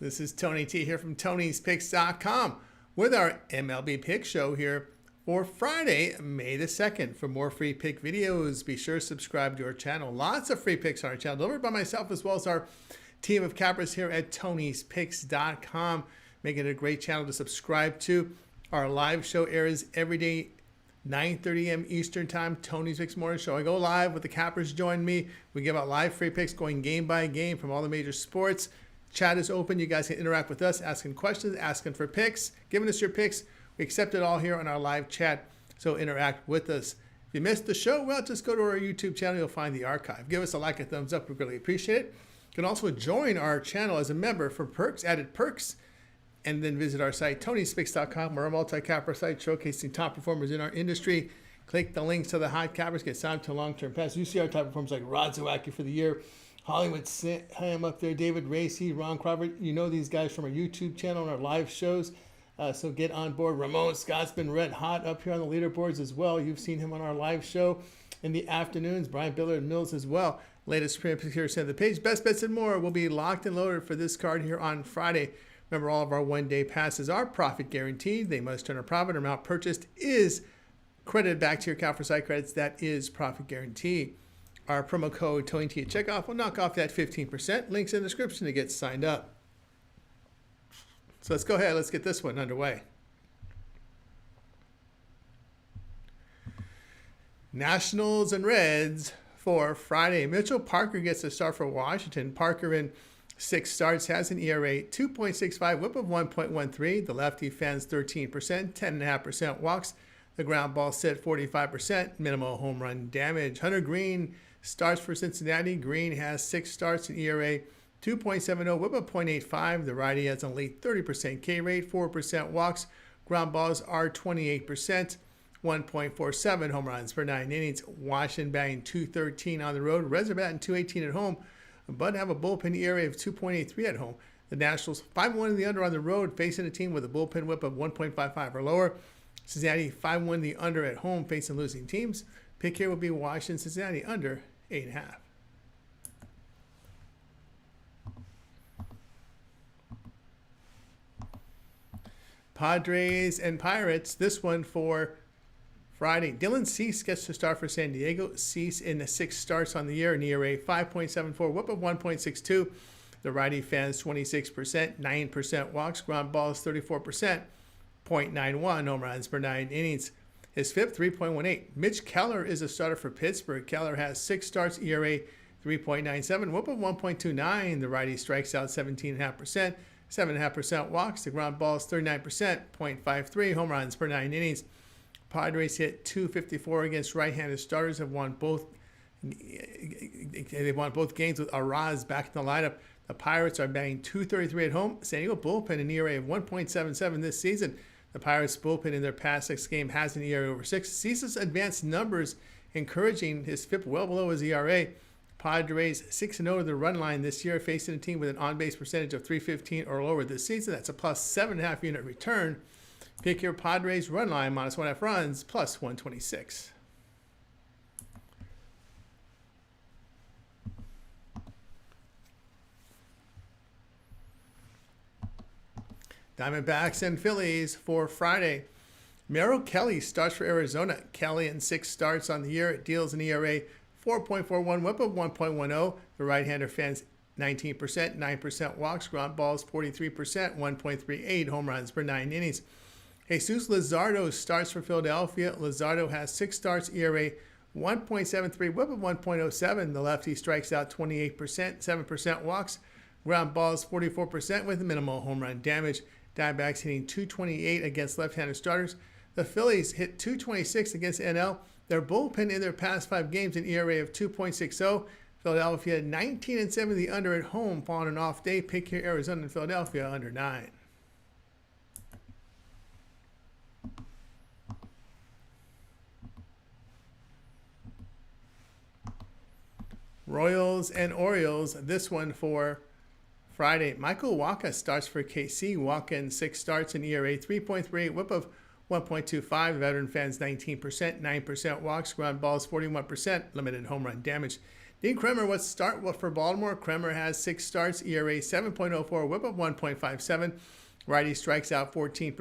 This is Tony T here from Tony'sPicks.com with our MLB Pick Show here for Friday, May the 2nd. For more free pick videos, be sure to subscribe to our channel. Lots of free picks on our channel, delivered by myself as well as our team of cappers here at Tony'sPicks.com. Making it a great channel to subscribe to. Our live show airs every day, 9:30 a.m. Eastern Time, Tony's Picks Morning Show. I go live with the cappers. Join me. We give out live free picks going game by game from all the major sports. Chat is open. You guys can interact with us, asking questions, asking for picks, giving us your picks. We accept it all here on our live chat, so interact with us. If you missed the show, well, just go to our YouTube channel. You'll find the archive. Give us a like, a thumbs up. We really appreciate it. You can also join our channel as a member for perks, added perks, and then visit our site, Tony'sPicks.com. We're a multi-capper site showcasing top performers in our industry. Click the links to the hot cappers, get signed to long-term pass. You see our top performers like Rod Zawacki for the year, Hollywood Sam up there, David Racy, Ron Crawford. You know these guys from our YouTube channel and our live shows. So get on board. Ramon Scott's been red hot up here on the leaderboards as well. You've seen him on our live show in the afternoons. Brian Billard Mills as well. Latest print here, send the page. Best bets and more will be locked and loaded for this card here on Friday. Remember, all of our one-day passes are profit guaranteed. They must turn a profit. Amount purchased is credited back to your account for site credits. That is profit guarantee. Our promo code TonyT at checkoff will knock off that 15%. Links in the description to get signed up. So let's go ahead. Let's get this one underway. Nationals and Reds for Friday. Mitchell Parker gets a start for Washington. Parker in 6 starts has an ERA 2.65, whip of 1.13. The lefty fans 13%, 10.5% walks. The ground ball set 45%, minimal home run damage. Hunter Green starts for Cincinnati. Green has 6 starts, an ERA 2.70, whip of 0.85. The righty has an elite 30% K rate, 4% walks. Ground balls are 28%, 1.47 home runs per 9 innings. Washington batting 213 on the road. Reds are batting 218 at home, but have a bullpen ERA of 2.83 at home. The Nationals 5-1 in the under on the road, facing a team with a bullpen whip of 1.55 or lower. Cincinnati 5-1 in the under at home, facing losing teams. Pick here will be Washington, Cincinnati under 8.5. Padres and Pirates, this one for Friday. Dylan Cease gets to start for San Diego. Cease in the 6 starts on the year, an ERA 5.74, whip of 1.62. The righty fans 26%, 9% walks. Ground balls 34%, 0.91 home runs per 9 innings. His FIP 3.18. Mitch Keller is a starter for Pittsburgh. Keller has 6 starts, ERA 3.97, whip of 1.29. The righty strikes out 17.5%, 7.5% walks. The ground balls 39%, 0.53 home runs per 9 innings. Padres hit .254 against right-handed starters. They've won both games with Araz back in the lineup. The Pirates are batting .233 at home. San Diego bullpen an ERA of 1.77 this season. The Pirates bullpen in their past 6 games has an ERA over 6. Cease's advanced numbers encouraging, his FIP well below his ERA. Padres 6-0 to the run line this year, facing a team with an on-base percentage of .315 or lower this season. That's a plus 7.5 unit return. Pick your Padres run line, minus 1.5 runs, plus 126. Diamondbacks and Phillies for Friday. Merrill Kelly starts for Arizona. Kelly in 6 starts on the year. It deals an ERA 4.41, whip of 1.10. The right-hander fans 19%, 9% walks. Ground balls 43%, 1.38 home runs per 9 innings. Jesus Luzardo starts for Philadelphia. Luzardo has 6 starts, ERA 1.73, whip of 1.07. The lefty strikes out 28%, 7% walks. Ground balls 44% with minimal home run damage. Diamondbacks hitting .228 against left-handed starters. The Phillies hit .226 against NL. Their bullpen in their past 5 games an ERA of 2.60. Philadelphia 19-7 the under at home following an off day. Pick here Arizona and Philadelphia under 9. Royals and Orioles, this one for Friday. Michael Wacha starts for KC. Wacha in 6 starts, an ERA 3.38, whip of 1.25. Veteran fans 19%, 9% walks. Ground balls 41%, limited home run damage. Dean Kremer, what's start for Baltimore? Kremer has 6 starts, ERA 7.04, whip of 1.57. Righty strikes out 14%,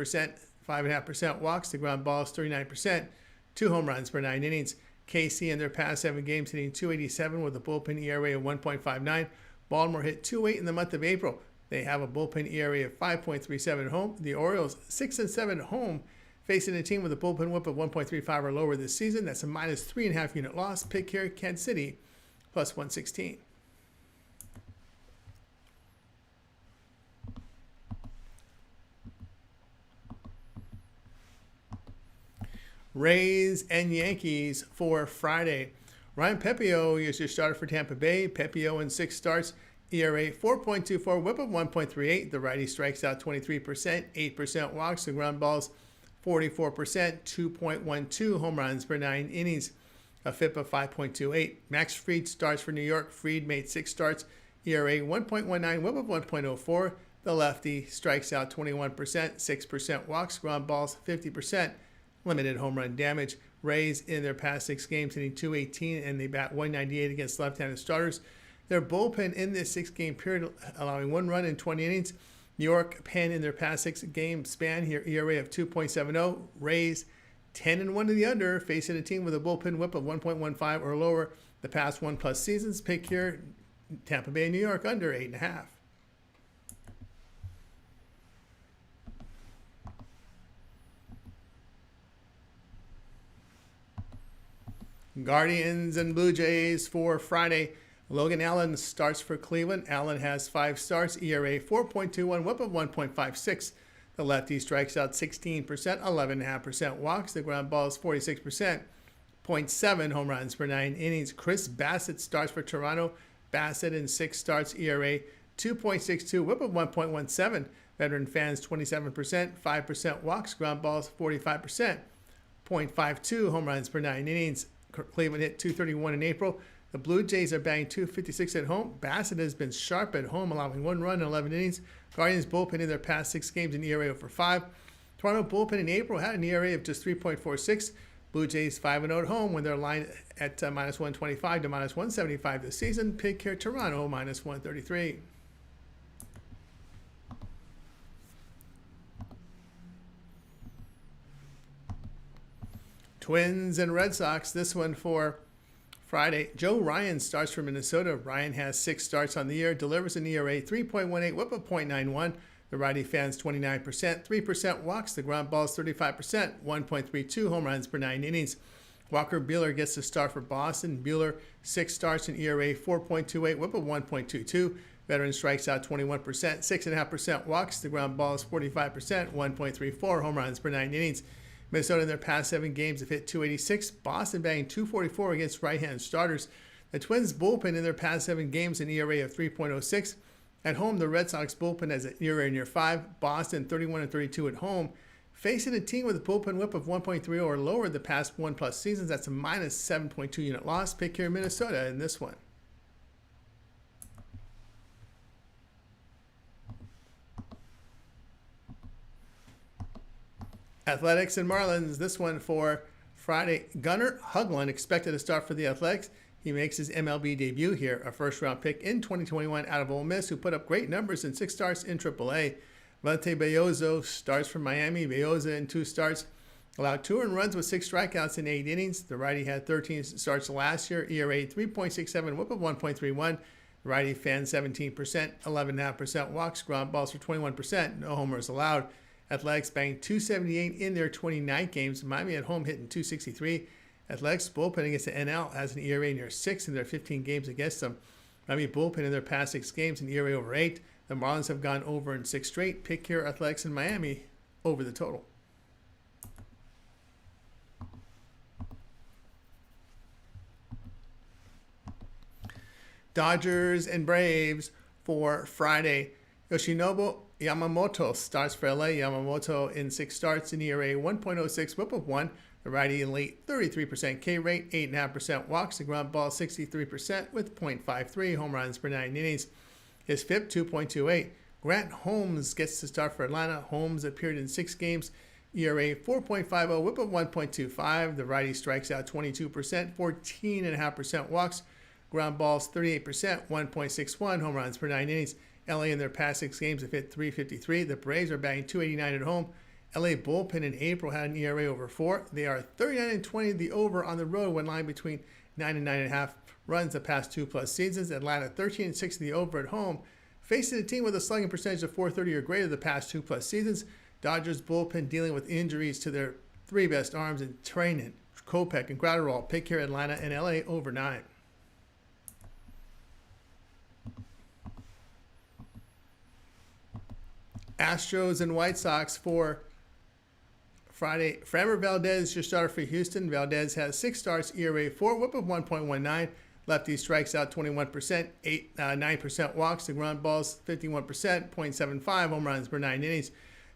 5.5% walks. The ground balls 39%, 2 home runs per 9 innings. KC in their past 7 games hitting .287 with a bullpen ERA of 1.59. Baltimore hit .208 in the month of April. They have a bullpen ERA of 5.37 at home. The Orioles 6-7 at home, facing a team with a bullpen whip of 1.35 or lower this season. That's a minus 3.5 unit loss. Pick here, Kansas City, plus 116. Rays and Yankees for Friday. Ryan Pepiot is your starter for Tampa Bay. Pepiot in 6 starts, ERA 4.24, whip of 1.38. The righty strikes out 23%, 8% walks. The ground balls 44%, 2.12 home runs per 9 innings. A FIP of 5.28. Max Fried starts for New York. Fried made 6 starts, ERA 1.19, whip of 1.04. The lefty strikes out 21%, 6% walks. Ground balls 50%. Limited home run damage. Rays in their past 6 games hitting .218 and they bat .198 against left-handed starters. Their bullpen in this 6-game period allowing 1 run in 20 innings. New York pen in their past 6-game span here ERA of 2.70. Rays 10-1 to the under, facing a team with a bullpen whip of 1.15 or lower the past 1+ seasons. Pick here, Tampa Bay, New York under 8.5. Guardians and Blue Jays for Friday. Logan Allen starts for Cleveland. Allen has 5 starts, ERA 4.21, whip of 1.56. The lefty strikes out 16%, 11.5% walks. The ground ball is 46%, 0.7 home runs per 9 innings. Chris Bassett starts for Toronto. Bassett in 6 starts, ERA 2.62, whip of 1.17. Veteran fans 27%, 5% walks. Ground balls 45%, 0.52 home runs per 9 innings. Cleveland hit .231 in April. The Blue Jays are batting .256 at home. Bassett has been sharp at home, allowing 1 run in 11 innings. Guardians bullpen in their past 6 games an ERA over 5. Toronto bullpen in April had an ERA of just 3.46. Blue Jays 5-0 at home when they're lined at minus 125 to minus 175 this season. Pick here, Toronto minus 133. Twins and Red Sox, this one for Friday. Joe Ryan starts for Minnesota. Ryan has 6 starts on the year, delivers an ERA 3.18, whip of 0.91. The righty fans 29%, 3% walks. The ground balls 35%, 1.32 home runs per 9 innings. Walker Buehler gets the start for Boston. Buehler 6 starts, an ERA 4.28, whip of 1.22. Veteran strikes out 21%, 6.5% walks. The ground balls 45%, 1.34 home runs per 9 innings. Minnesota in their past 7 games have hit .286. Boston batting .244 against right-hand starters. The Twins bullpen in their past 7 games an ERA of 3.06. At home, the Red Sox bullpen has an ERA near 5. Boston 31-32 at home. Facing a team with a bullpen whip of 1.30 or lower the past 1+ seasons, that's a minus 7.2 unit loss. Pick here, Minnesota in this one. Athletics and Marlins, this one for Friday. Gunnar Hoglund expected to start for the Athletics. He makes his MLB debut here, a first-round pick in 2021 out of Ole Miss, who put up great numbers in 6 starts in AAA. Valente Bellozo starts for Miami. Bellozo in 2 starts allowed 2 earned runs with 6 strikeouts in 8 innings. The righty had 13 starts last year, ERA 3.67, whip of 1.31. The righty fans 17%, 11.5% walks, ground balls for 21%, no homers allowed. Athletics banged .278 in their 29 games. Miami at home hitting .263. Athletics bullpen against the NL has an ERA near 6 in their 15 games against them. Miami bullpen in their past 6 games an ERA over 8. The Marlins have gone over in 6 straight. Pick here, Athletics in Miami over the total. Dodgers and Braves for Friday. Yoshinobu Yamamoto starts for LA. Yamamoto in 6 starts, an ERA 1.06, whip of 1. The righty in late 33% K rate, 8.5% walks. The ground ball 63% with 0.53 home runs per 9 innings. His FIP 2.28. Grant Holmes gets the start for Atlanta. Holmes appeared in 6 games, ERA 4.50, whip of 1.25. The righty strikes out 22%, 14.5% walks. Ground balls 38%, 1.61 home runs per 9 innings. LA in their past 6 games have hit .353. The Braves are batting .289 at home. LA bullpen in April had an ERA over 4. They are 39-20 the over on the road when lying between 9 and 9.5 runs the past 2+ seasons. Atlanta 13-6 the over at home, facing a team with a slugging percentage of .430 or greater the past 2+ seasons. Dodgers bullpen dealing with injuries to their 3 best arms in Treinen, Kopech, and Gratterall. Pick here Atlanta and LA over 9. Astros and White Sox for Friday. Framber Valdez, your starter for Houston. Valdez has 6 starts, ERA 4, whip of 1.19. Lefty strikes out 21%, 9% walks. The ground balls 51%, 0.75 home runs per 9 innings.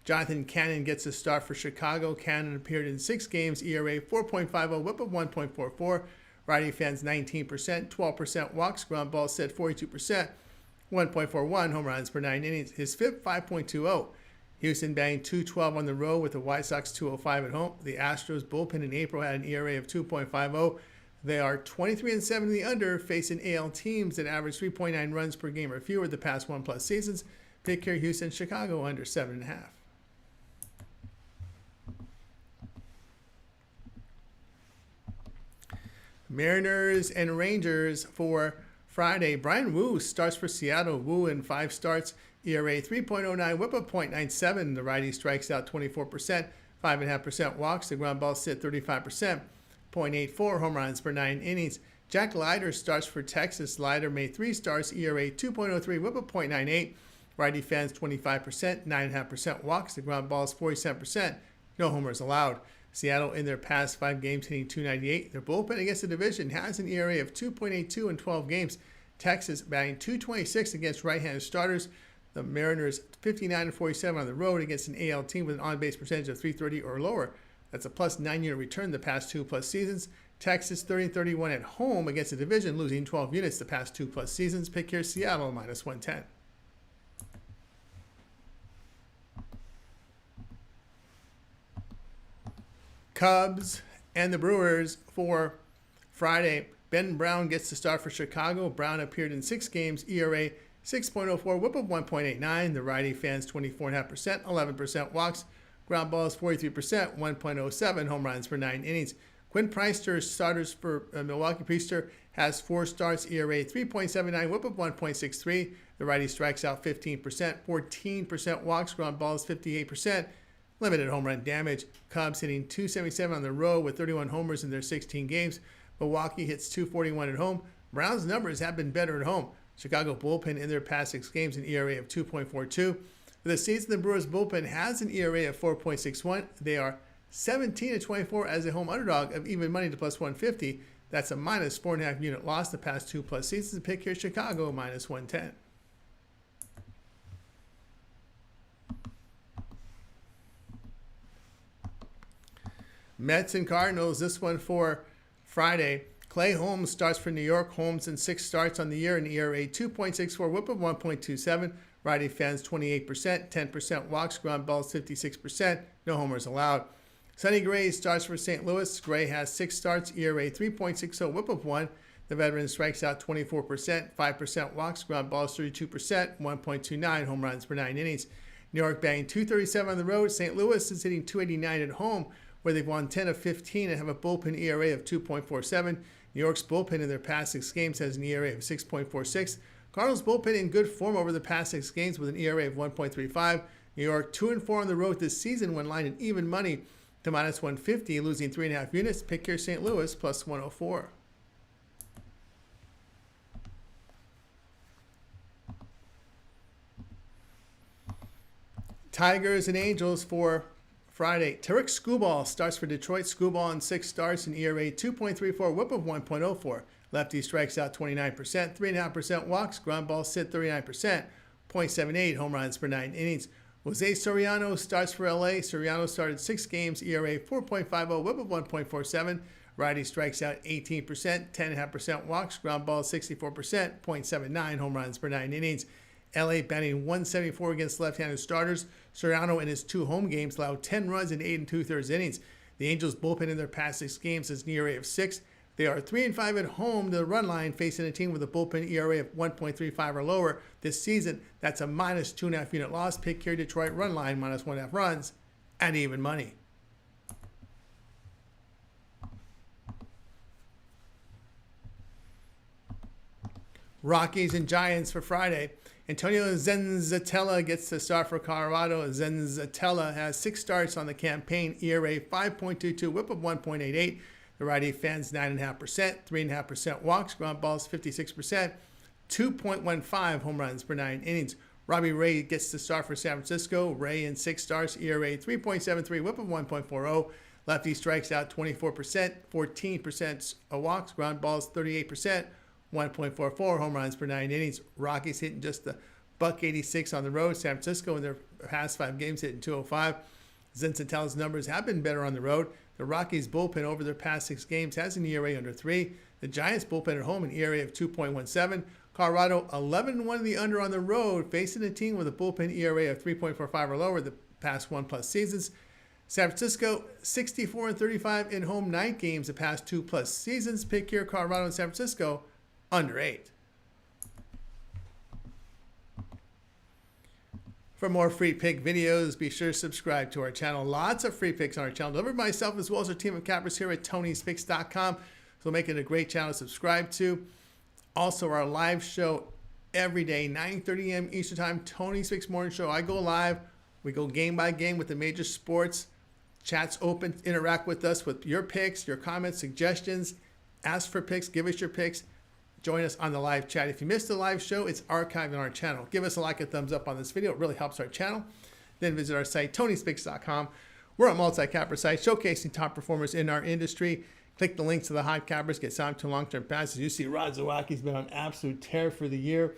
Jonathan Cannon gets a start for Chicago. Cannon appeared in 6 games, ERA 4.50, whip of 1.44. Righty fans 19%, 12% walks. Ground balls set 42%, 1.41 home runs per 9 innings. His FIP 5.20. Houston batting .212 on the road with the White Sox .205 at home. The Astros bullpen in April had an ERA of 2.50. They are 23-7 in the under, facing AL teams that average 3.9 runs per game or fewer the past 1+ seasons. Pick here Houston, Chicago under 7.5. Mariners and Rangers for Friday. Brian Wu starts for Seattle. Wu in 5 starts, ERA 3.09, whip of 0.97. The righty strikes out 24%, 5.5% walks. The ground balls sit 35%, 0.84 home runs per 9 innings. Jack Leiter starts for Texas. Leiter made 3 starts, ERA 2.03, whip of 0.98. Righty fans 25%, 9.5% walks. The ground balls 47%, no homers allowed. Seattle in their past 5 games hitting .298. Their bullpen against the division has an ERA of 2.82 in 12 games. Texas batting .226 against right-handed starters. The Mariners 59-47 on the road against an AL team with an on-base percentage of .330 or lower. That's a +9 unit return the past 2+ seasons. Texas 30-31 at home against the division, losing 12 units the past 2+ seasons. Pick here Seattle -110. Cubs and the Brewers for Friday. Ben Brown gets the start for Chicago. Brown appeared in 6 games, ERA 6.04, whip of 1.89. The righty fans 24.5%, 11% walks. Ground balls 43%, 1.07 home runs per 9 innings. Quinn Priester starters for Milwaukee. Priester has 4 starts, ERA 3.79, whip of 1.63. The righty strikes out 15%, 14% walks. Ground balls 58%. Limited home run damage. Cubs hitting .277 on the road with 31 homers in their 16 games. Milwaukee hits .241 at home. Brown's numbers have been better at home. Chicago bullpen in their past 6 games an ERA of 2.42. For the season, the Brewers bullpen has an ERA of 4.61. They are 17-24 as a home underdog of even money to +150. That's a -4.5 unit loss the past 2+ seasons. Pick here Chicago -110. Mets and Cardinals, this one for Friday. Clay Holmes starts for New York. Holmes in 6 starts on the year, an ERA 2.64, whip of 1.27. Righty fans 28%, 10% walks. Ground balls 56%, no homers allowed. Sonny Gray starts for St. Louis. Gray has 6 starts, ERA 3.60, whip of 1. The veteran strikes out 24%, 5% walks. Ground balls 32%, 1.29 home runs per 9 innings. New York batting .237 on the road. St. Louis is hitting .289 at home, where they've won 10 of 15 and have a bullpen ERA of 2.47. New York's bullpen in their past 6 games has an ERA of 6.46. Cardinals bullpen in good form over the past 6 games with an ERA of 1.35. New York 2-4 on the road this season when lined at even money to -150, losing 3.5 units. Pick here St. Louis +104. Tigers and Angels for Friday. Tarek Skubal starts for Detroit. Skubal in 6 starts, an ERA 2.34, whip of 1.04. Lefty strikes out 29%, 3.5% walks. Ground balls sit 39%, 0.78 home runs per 9 innings. Jose Soriano starts for LA. Soriano started 6 games, ERA 4.50, whip of 1.47. Righty strikes out 18%, 10.5% walks. Ground balls 64%, 0.79 home runs per 9 innings. LA batting .174 against left-handed starters. Soriano in his 2 home games allowed 10 runs in 8 2/3 innings. The Angels bullpen in their past 6 games has an ERA of 6. They are 3-5 at home to the run line, facing a team with a bullpen ERA of 1.35 or lower this season. That's a minus 2.5 unit loss. Pick here, Detroit run line, minus 1.5 runs, and even money. Rockies and Giants for Friday. Antonio Zenzatella gets the start for Colorado. Zenzatella has 6 starts on the campaign, ERA 5.22, whip of 1.88. The righty fans 9.5%, 3.5% walks, ground balls 56%, 2.15 home runs per 9 innings. Robbie Ray gets the start for San Francisco. Ray in 6 starts, ERA 3.73, whip of 1.40. Lefty strikes out 24%, 14% walks, ground balls 38%, 1.44 home runs per 9 innings. Rockies hitting just the $186 on the road. San Francisco in their past 5 games hitting 205. Zenzatella's numbers have been better on the road. The Rockies bullpen over their past 6 games has an ERA under 3. The Giants bullpen at home an ERA of 2.17. Colorado 11-1 the under on the road, facing a team with a bullpen ERA of 3.45 or lower the past 1+ seasons. San Francisco 64-35 in home 9 games the past 2+ seasons. Pick here, Colorado and San Francisco under 8. For more free pick videos, be sure to subscribe to our channel. Lots of free picks on our channel, delivered by myself as well as our team of cappers here at Tony'sPicks.com. So make it a great channel to subscribe to. Also, our live show every day, 9:30 a.m. Eastern Time, Tony's Picks Morning Show. I go live. We go game by game with the major sports. Chat's open. Interact with us with your picks, your comments, suggestions. Ask for picks. Give us your picks. Join us on the live chat. If you missed the live show, it's archived on our channel. Give us a like, a thumbs up on this video. It really helps our channel. Then visit our site, Tony'sPicks.com. We're a multi-capper site showcasing top performers in our industry. Click the links to the hot cappers, get signed to long-term passes. You see Rod Zawacki's been on absolute tear for the year.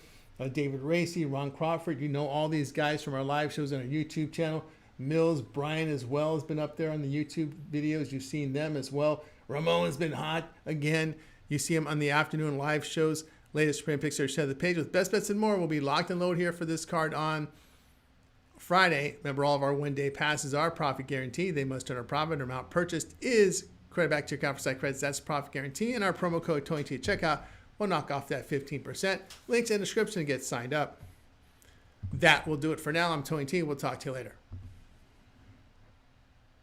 David Racy, Ron Crawford. You know all these guys from our live shows on our YouTube channel. Mills, Brian as well has been up there on the YouTube videos. You've seen them as well. Ramon's been hot again. You see him on the afternoon live shows. Latest sprint picks are shared the page with best bets and more. Will be locked and loaded here for this card on Friday. Remember, all of our one-day passes are profit guaranteed. They must earn a profit. Or amount purchased is credit back to your conference site credits. That's profit guarantee. And our promo code TonyT at checkout will knock off that 15%. Links in the description to get signed up. That will do it for now. I'm Tony T. We'll talk to you later.